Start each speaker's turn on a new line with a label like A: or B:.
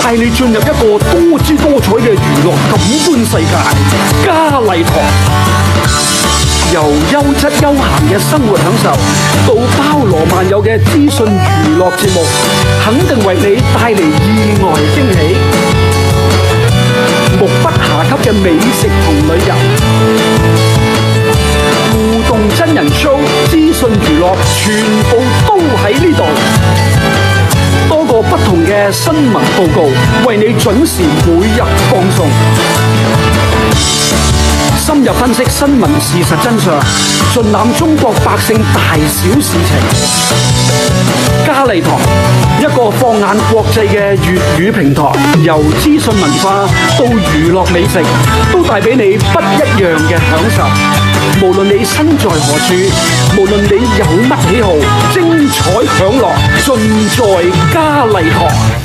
A: 帶你進入一個多姿多彩嘅娛樂感官世界。嘉麗堂，由優質休閒嘅生活享受到包羅萬有嘅資訊娛樂節目，肯定為你帶嚟意外驚喜。目不暇給嘅美食同旅遊，互動真人 show、資訊娛樂，全部都喺呢度。多個不同嘅新聞報告，為你準時每日放送。深入分析新聞事實真相，盡覽中國百姓大小事情。嘉麗堂，一個放眼國際嘅粵語平台，由資訊文化到娛樂美食，都帶俾你不一樣嘅享受。無論你身在何處，無論你有乜喜好，精彩享樂盡在嘉麗堂。